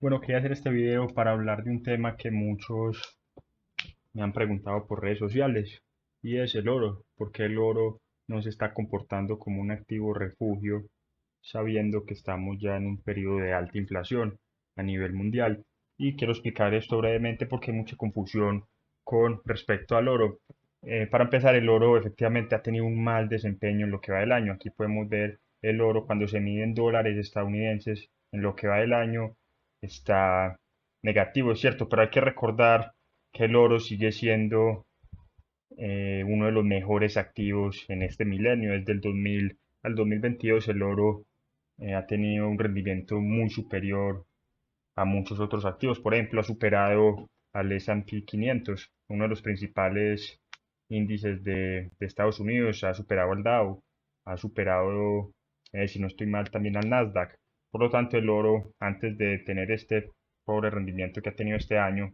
Bueno, quería hacer este video para hablar de un tema que muchos me han preguntado por redes sociales y es el oro. ¿Por qué el oro no se está comportando como un activo refugio sabiendo que estamos ya en un periodo de alta inflación a nivel mundial? Y quiero explicar esto brevemente porque hay mucha confusión con respecto al oro. Para empezar, el oro efectivamente ha tenido un mal desempeño en lo que va del año. Aquí podemos ver el oro cuando se mide en dólares estadounidenses en lo que va del año está negativo, es cierto, pero hay que recordar que el oro sigue siendo uno de los mejores activos en este milenio. Desde el 2000 al 2022 el oro ha tenido un rendimiento muy superior a muchos otros activos. Por ejemplo, ha superado al S&P 500, uno de los principales índices de Estados Unidos, ha superado al Dow, ha superado, si no estoy mal, también al Nasdaq. Por lo tanto, el oro, antes de tener este pobre rendimiento que ha tenido este año,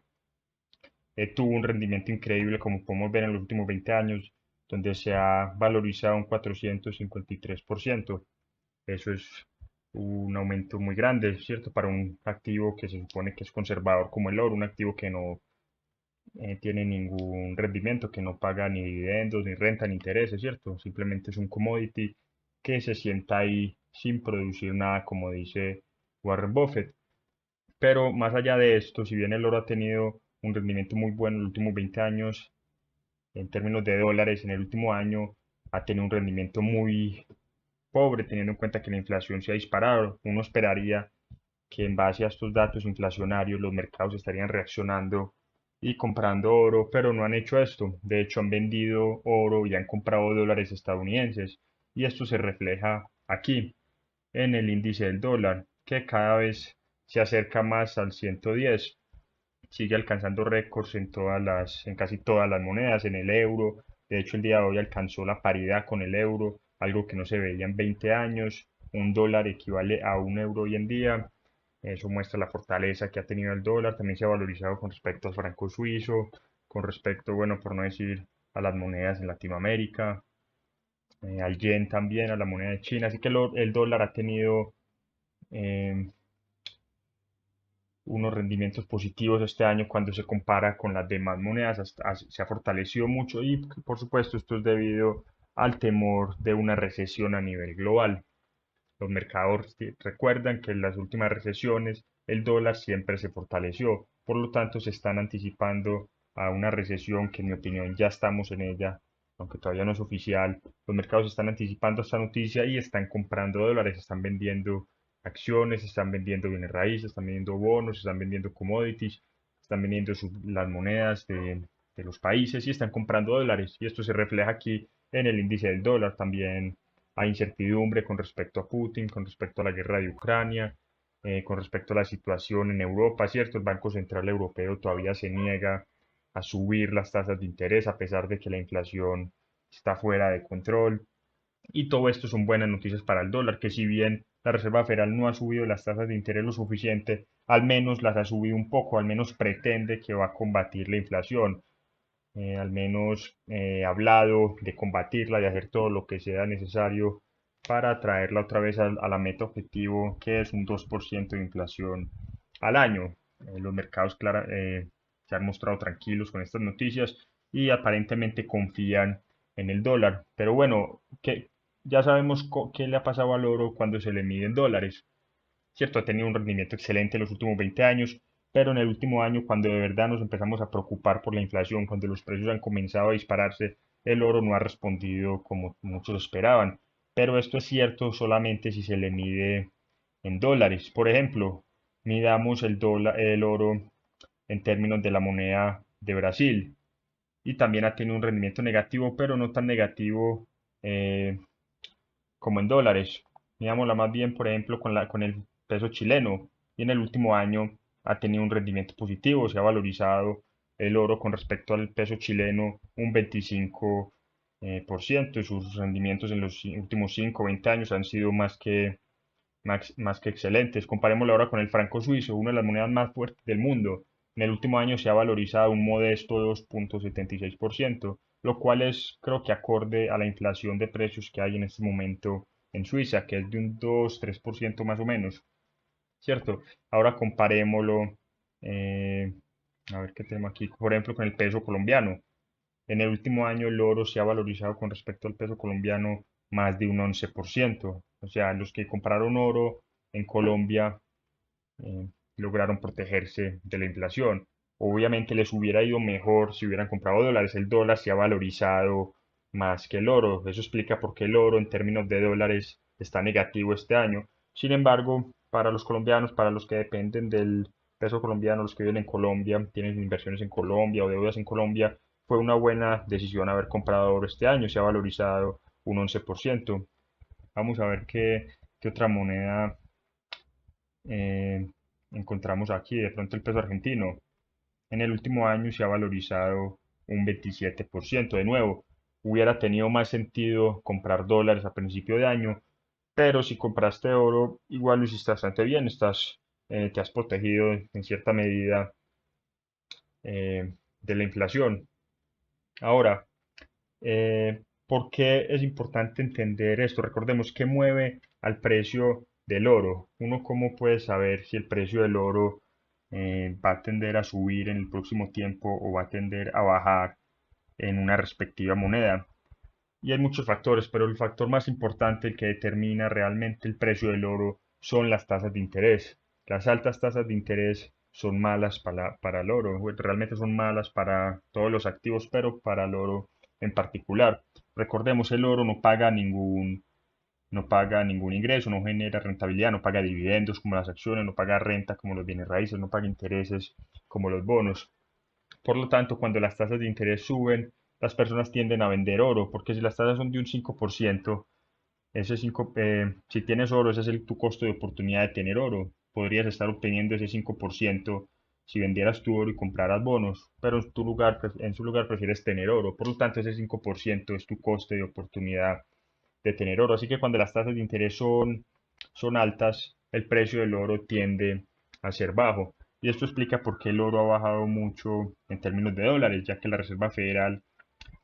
tuvo un rendimiento increíble, como podemos ver en los últimos 20 años, donde se ha valorizado un 453%. Eso es un aumento muy grande, ¿cierto? Para un activo que se supone que es conservador como el oro, un activo que no tiene ningún rendimiento, que no paga ni dividendos, ni renta, ni intereses, ¿cierto? Simplemente es un commodity que se sienta ahí sin producir nada, como dice Warren Buffett. Pero más allá de esto, si bien el oro ha tenido un rendimiento muy bueno en los últimos 20 años, en términos de dólares, en el último año ha tenido un rendimiento muy pobre, teniendo en cuenta que la inflación se ha disparado. Uno esperaría que en base a estos datos inflacionarios los mercados estarían reaccionando y comprando oro, pero no han hecho esto. De hecho, han vendido oro y han comprado dólares estadounidenses. Y esto se refleja aquí, en el índice del dólar, que cada vez se acerca más al 110. Sigue alcanzando récords en casi todas las monedas, en el euro. De hecho, el día de hoy alcanzó la paridad con el euro, algo que no se veía en 20 años. Un dólar equivale a un euro hoy en día. Eso muestra la fortaleza que ha tenido el dólar. También se ha valorizado con respecto al franco suizo, con respecto, bueno, por no decir a las monedas en Latinoamérica, al yen también, a la moneda de China. Así que el dólar ha tenido eh, unos rendimientos positivos este año cuando se compara con las demás monedas. Se ha fortalecido mucho y, por supuesto, esto es debido al temor de una recesión a nivel global. Los mercados recuerdan que en las últimas recesiones el dólar siempre se fortaleció, por lo tanto se están anticipando a una recesión que en mi opinión ya estamos en ella, aunque todavía no es oficial. Los mercados están anticipando esta noticia y están comprando dólares, están vendiendo acciones, están vendiendo bienes raíces, están vendiendo bonos, están vendiendo commodities, están vendiendo las monedas de los países y están comprando dólares. Y esto se refleja aquí en el índice del dólar. También hay incertidumbre con respecto a Putin, con respecto a la guerra de Ucrania, con respecto a la situación en Europa, ¿cierto? El Banco Central Europeo todavía se niega a subir las tasas de interés a pesar de que la inflación está fuera de control. Y todo esto son buenas noticias para el dólar, que si bien la Reserva Federal no ha subido las tasas de interés lo suficiente, al menos las ha subido un poco, al menos pretende que va a combatir la inflación. Al menos ha hablado de combatirla, de hacer todo lo que sea necesario para traerla otra vez a la meta objetivo, que es un 2% de inflación al año. Los mercados se han mostrado tranquilos con estas noticias y aparentemente confían en el dólar. Pero bueno, ya sabemos qué le ha pasado al oro cuando se le mide en dólares. ¿Cierto? Ha tenido un rendimiento excelente en los últimos 20 años, pero en el último año, cuando de verdad nos empezamos a preocupar por la inflación, cuando los precios han comenzado a dispararse, el oro no ha respondido como muchos esperaban. Pero esto es cierto solamente si se le mide en dólares. Por ejemplo, midamos el oro en términos de la moneda de Brasil y también ha tenido un rendimiento negativo, pero no tan negativo eh, como en dólares. Mirámosla más bien, por ejemplo, con el peso chileno. Y en el último año ha tenido un rendimiento positivo, se ha valorizado el oro con respecto al peso chileno un 25%, y sus rendimientos en los últimos 5 o 20 años han sido más que excelentes. Comparémoslo ahora con el franco suizo, una de las monedas más fuertes del mundo. En el último año se ha valorizado un modesto 2,76%, lo cual es creo que acorde a la inflación de precios que hay en este momento en Suiza, que es de un 2-3% más o menos. ¿cierto? Ahora comparémoslo, eh, a ver qué tenemos aquí, por ejemplo, con el peso colombiano. En el último año el oro se ha valorizado con respecto al peso colombiano más de un 11%. O sea, los que compraron oro en Colombia eh, lograron protegerse de la inflación. Obviamente les hubiera ido mejor si hubieran comprado dólares. El dólar se ha valorizado más que el oro. Eso explica por qué el oro en términos de dólares está negativo este año. Sin embargo, para los colombianos, para los que dependen del peso colombiano, los que viven en Colombia, tienen inversiones en Colombia o deudas en Colombia, fue una buena decisión haber comprado oro este año. Se ha valorizado un 11%. Vamos a ver qué otra moneda eh, encontramos aquí. De pronto el peso argentino en el último año se ha valorizado un 27%. De nuevo, hubiera tenido más sentido comprar dólares a principio de año, pero si compraste oro, igual lo hiciste bastante bien. Te has protegido en cierta medida de la inflación. Ahora, ¿por qué es importante entender esto? Recordemos que mueve al precio del oro. Uno cómo puede saber si el precio del oro va a tender a subir en el próximo tiempo o va a tender a bajar en una respectiva moneda. Y hay muchos factores, pero el factor más importante, el que determina realmente el precio del oro, son las tasas de interés. Las altas tasas de interés son malas para el oro, realmente son malas para todos los activos, pero para el oro en particular. Recordemos, el oro no paga ningún ingreso, no genera rentabilidad, no paga dividendos como las acciones, no paga renta como los bienes raíces, no paga intereses como los bonos. Por lo tanto, cuando las tasas de interés suben, las personas tienden a vender oro, porque si las tasas son de un 5%, si tienes oro, ese es tu costo de oportunidad de tener oro. Podrías estar obteniendo ese 5% si vendieras tu oro y compraras bonos, pero en su lugar prefieres tener oro. Por lo tanto, ese 5% es tu coste de oportunidad de tener oro. Así que cuando las tasas de interés son altas, el precio del oro tiende a ser bajo. Y esto explica por qué el oro ha bajado mucho en términos de dólares, ya que la Reserva Federal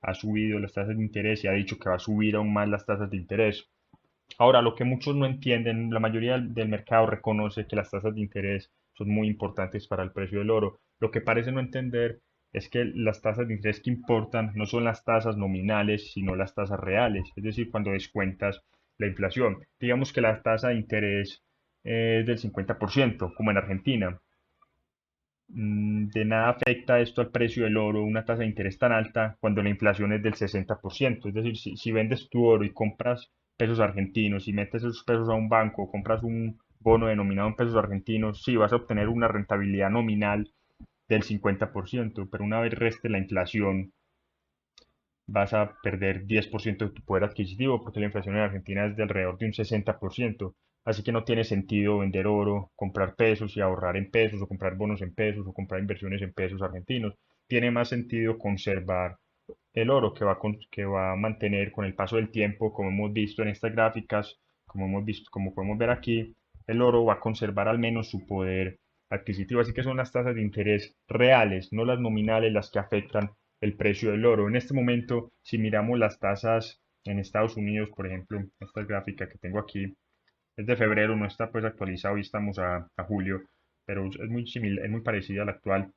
ha subido las tasas de interés y ha dicho que va a subir aún más las tasas de interés. Ahora, lo que muchos no entienden, la mayoría del mercado reconoce que las tasas de interés son muy importantes para el precio del oro. Lo que parece no entender es que las tasas de interés que importan no son las tasas nominales, sino las tasas reales, es decir, cuando descuentas la inflación. Digamos que la tasa de interés es del 50%, como en Argentina. De nada afecta esto al precio del oro, una tasa de interés tan alta, cuando la inflación es del 60%. Es decir, si vendes tu oro y compras pesos argentinos y metes esos pesos a un banco o compras un bono denominado en pesos argentinos, sí vas a obtener una rentabilidad nominal del 50%, pero una vez reste la inflación, vas a perder 10% de tu poder adquisitivo porque la inflación en Argentina es de alrededor de un 60%. Así que no tiene sentido vender oro, comprar pesos y ahorrar en pesos o comprar bonos en pesos o comprar inversiones en pesos argentinos. Tiene más sentido conservar el oro que va a mantener con el paso del tiempo, como hemos visto en estas gráficas, como podemos ver aquí, el oro va a conservar al menos su poder adquisitivo. Así que son las tasas de interés reales, no las nominales, las que afectan el precio del oro. En este momento, si miramos las tasas en Estados Unidos, por ejemplo, esta gráfica que tengo aquí es de febrero, no está pues actualizado, hoy estamos a julio, pero es muy similar, es muy parecida a la actual.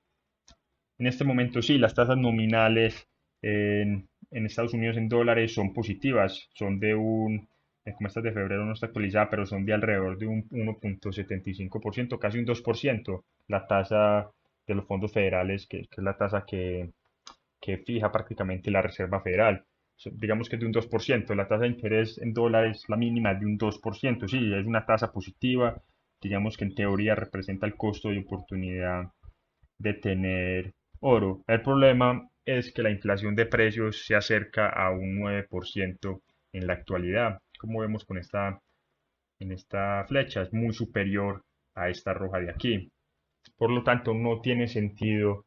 En este momento sí, las tasas nominales en Estados Unidos en dólares son positivas, como esta de febrero no está actualizada, pero son de alrededor de un 1,75%, casi un 2%, la tasa de los fondos federales, que es la tasa que fija prácticamente la Reserva Federal. Digamos que es de un 2%, la tasa de interés en dólares, la mínima es de un 2%, sí, es una tasa positiva, digamos que en teoría representa el costo de oportunidad de tener oro. El problema es que la inflación de precios se acerca a un 9% en la actualidad, como vemos en esta flecha, es muy superior a esta roja de aquí. Por lo tanto, no tiene sentido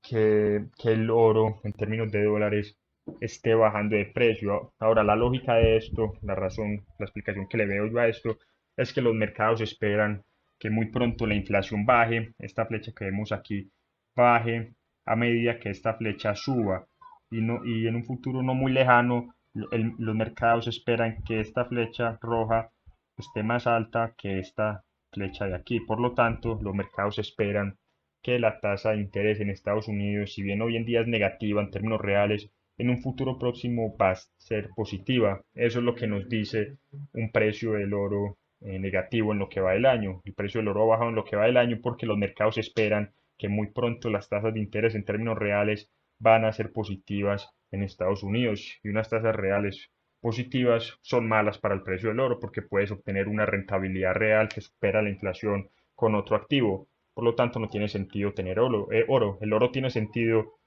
que el oro en términos de dólares esté bajando de precio. Ahora, la lógica de esto, la razón, la explicación que le veo yo a esto, es que los mercados esperan que muy pronto la inflación baje, esta flecha que vemos aquí baje a medida que esta flecha suba y en un futuro no muy lejano los mercados esperan que esta flecha roja esté más alta que esta flecha de aquí. Por lo tanto, los mercados esperan que la tasa de interés en Estados Unidos, si bien hoy en día es negativa en términos reales, en un futuro próximo va a ser positiva. Eso es lo que nos dice un precio del oro negativo en lo que va del año. El precio del oro ha bajado en lo que va del año porque los mercados esperan que muy pronto las tasas de interés en términos reales van a ser positivas en Estados Unidos, y unas tasas reales positivas son malas para el precio del oro porque puedes obtener una rentabilidad real que supera la inflación con otro activo. Por lo tanto, no tiene sentido tener oro. El oro tiene sentido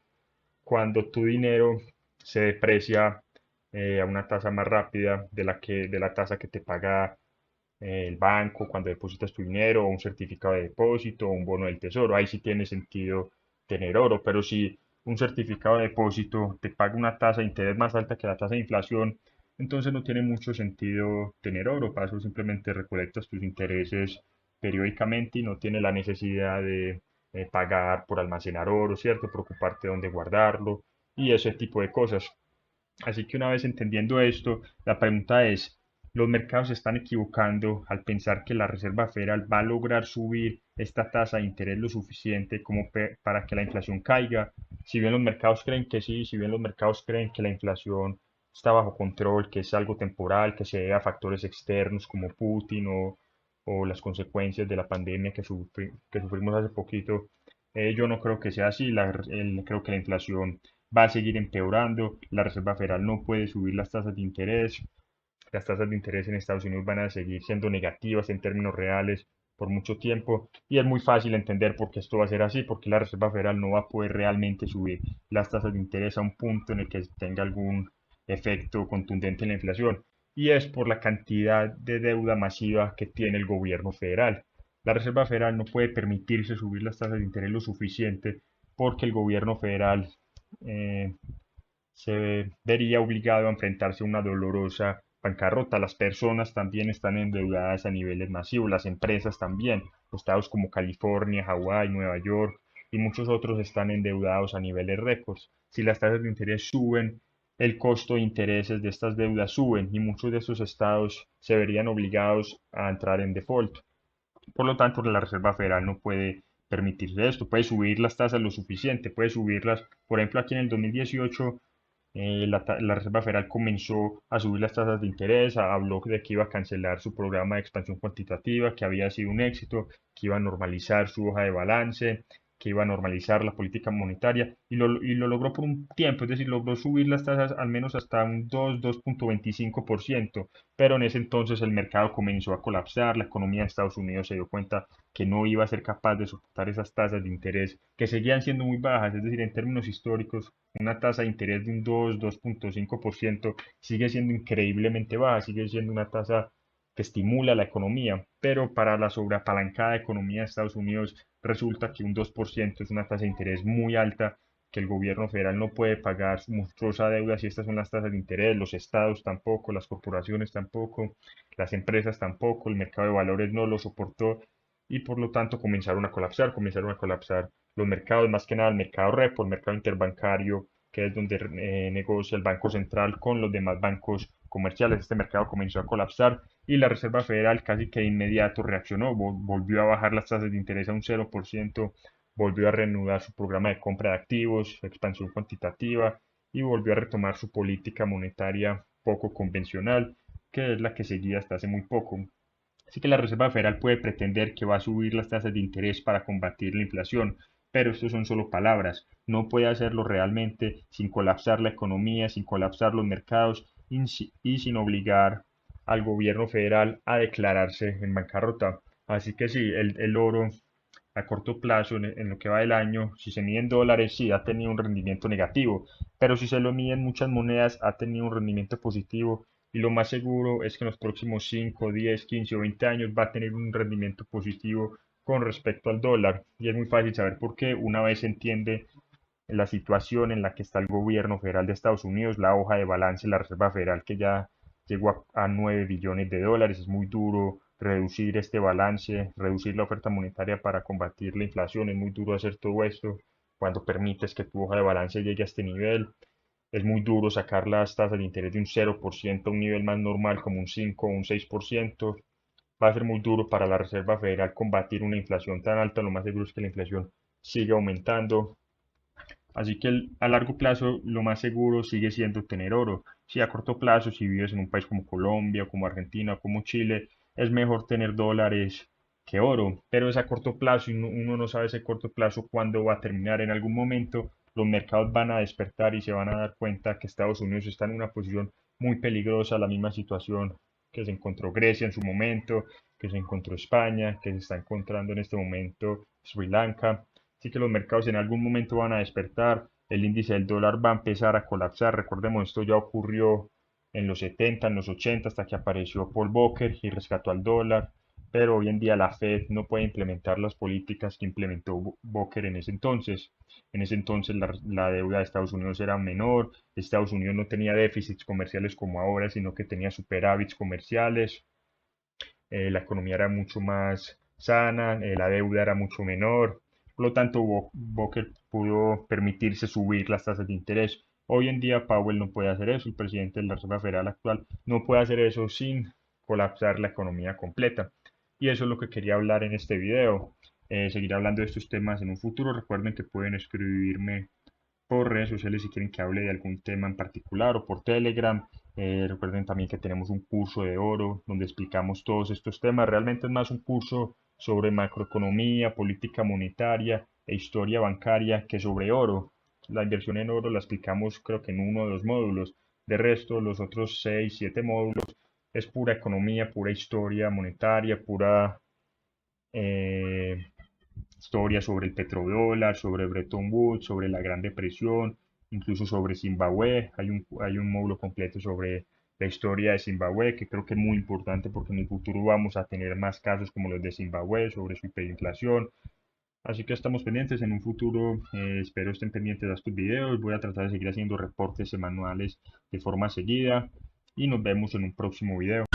cuando tu dinero se deprecia a una tasa más rápida de la tasa que te paga el banco cuando depositas tu dinero, o un certificado de depósito, o un bono del tesoro. Ahí sí tiene sentido tener oro, pero si un certificado de depósito te paga una tasa de interés más alta que la tasa de inflación, entonces no tiene mucho sentido tener oro. Para eso simplemente recolectas tus intereses periódicamente y no tiene la necesidad de pagar por almacenar oro, ¿cierto? Preocuparte de dónde guardarlo y ese tipo de cosas. Así que una vez entendiendo esto, la pregunta es, ¿los mercados se están equivocando al pensar que la Reserva Federal va a lograr subir esta tasa de interés lo suficiente como para que la inflación caiga? Si bien los mercados creen que sí, si bien los mercados creen que la inflación está bajo control, que es algo temporal, que se debe a factores externos como Putin o las consecuencias de la pandemia que sufrimos hace poquito, yo no creo que sea así. Creo que la inflación va a seguir empeorando. La Reserva Federal no puede subir las tasas de interés. Las tasas de interés en Estados Unidos van a seguir siendo negativas en términos reales por mucho tiempo, y es muy fácil entender por qué esto va a ser así, porque la Reserva Federal no va a poder realmente subir las tasas de interés a un punto en el que tenga algún efecto contundente en la inflación, y es por la cantidad de deuda masiva que tiene el gobierno federal. La Reserva Federal no puede permitirse subir las tasas de interés lo suficiente porque el gobierno federal eh, se vería obligado a enfrentarse a una dolorosa bancarrota. Las personas también están endeudadas a niveles masivos, las empresas también. Estados como California, Hawái, Nueva York y muchos otros están endeudados a niveles récords. Si las tasas de interés suben, el costo de intereses de estas deudas suben y muchos de esos estados se verían obligados a entrar en default. Por lo tanto, la Reserva Federal no puede permitirse esto, puede subir las tasas lo suficiente, puede subirlas, por ejemplo, aquí en el 2018 la Reserva Federal comenzó a subir las tasas de interés, habló de que iba a cancelar su programa de expansión cuantitativa, que había sido un éxito, que iba a normalizar su hoja de balance, que iba a normalizar la política monetaria, y lo logró por un tiempo, es decir, logró subir las tasas al menos hasta un 2,25%, pero en ese entonces el mercado comenzó a colapsar, la economía de Estados Unidos se dio cuenta que no iba a ser capaz de soportar esas tasas de interés, que seguían siendo muy bajas, es decir, en términos históricos una tasa de interés de un 2,5% sigue siendo increíblemente baja, sigue siendo una tasa que estimula la economía, pero para la sobreapalancada economía de Estados Unidos resulta que un 2% es una tasa de interés muy alta, que el gobierno federal no puede pagar su monstruosa deuda si estas son las tasas de interés, los estados tampoco, las corporaciones tampoco, las empresas tampoco, el mercado de valores no lo soportó, y por lo tanto comenzaron a colapsar los mercados, más que nada el mercado repo, el mercado interbancario, que es donde negocia el Banco Central con los demás bancos comerciales. Este mercado comenzó a colapsar y la Reserva Federal casi que de inmediato reaccionó, volvió a bajar las tasas de interés a un 0%, volvió a reanudar su programa de compra de activos, expansión cuantitativa, y volvió a retomar su política monetaria poco convencional, que es la que seguía hasta hace muy poco. Así que la Reserva Federal puede pretender que va a subir las tasas de interés para combatir la inflación, pero esto son solo palabras. No puede hacerlo realmente sin colapsar la economía, sin colapsar los mercados y sin obligar al gobierno federal a declararse en bancarrota. Así que sí, el oro a corto plazo, en lo que va del año, si se mide en dólares, sí ha tenido un rendimiento negativo, pero si se lo mide en muchas monedas, ha tenido un rendimiento positivo, y lo más seguro es que en los próximos 5, 10, 15 o 20 años va a tener un rendimiento positivo con respecto al dólar. Y es muy fácil saber por qué una vez se entiende la situación en la que está el gobierno federal de Estados Unidos, la hoja de balance de la Reserva Federal que ya llegó a 9 billones de dólares. Es muy duro reducir este balance, reducir la oferta monetaria para combatir la inflación. Es muy duro hacer todo esto cuando permites que tu hoja de balance llegue a este nivel. Es muy duro sacar las tasas de interés de un 0% a un nivel más normal como un 5 o un 6%. va a ser muy duro para la Reserva Federal combatir una inflación tan alta. Lo más seguro es que la inflación siga aumentando. Así que a largo plazo lo más seguro sigue siendo tener oro. Si a corto plazo, si vives en un país como Colombia, como Argentina, como Chile, es mejor tener dólares que oro. Pero es a corto plazo y uno no sabe ese corto plazo cuándo va a terminar. En algún momento los mercados van a despertar y se van a dar cuenta que Estados Unidos está en una posición muy peligrosa, la misma situación que se encontró Grecia en su momento, que se encontró España, que se está encontrando en este momento Sri Lanka. Así que los mercados en algún momento van a despertar, el índice del dólar va a empezar a colapsar. Recordemos, esto ya ocurrió en los 70, en los 80, hasta que apareció Paul Volcker y rescató al dólar. Pero hoy en día la Fed no puede implementar las políticas que implementó Volcker en ese entonces. En ese entonces la deuda de Estados Unidos era menor, Estados Unidos no tenía déficits comerciales como ahora, sino que tenía superávits comerciales, la economía era mucho más sana, la deuda era mucho menor, por lo tanto Volcker pudo permitirse subir las tasas de interés. Hoy en día Powell no puede hacer eso, el presidente de la Reserva Federal actual no puede hacer eso sin colapsar la economía completa. Y eso es lo que quería hablar en este video. Seguiré hablando de estos temas en un futuro. Recuerden que pueden escribirme por redes sociales si quieren que hable de algún tema en particular o por Telegram. Recuerden también que tenemos un curso de oro donde explicamos todos estos temas. Realmente es más un curso sobre macroeconomía, política monetaria e historia bancaria que sobre oro. La inversión en oro la explicamos creo que en uno o dos módulos. De resto, los otros 6, 7 módulos es pura economía, pura historia monetaria, pura eh, historia sobre el petrodólar, sobre Bretton Woods, sobre la Gran Depresión, incluso sobre Zimbabue. Hay un módulo completo sobre la historia de Zimbabue, que creo que es muy importante porque en el futuro vamos a tener más casos como los de Zimbabue, sobre su hiperinflación. Así que estamos pendientes en un futuro, espero estén pendientes de estos videos. Voy a tratar de seguir haciendo reportes semanales de forma seguida y nos vemos en un próximo video.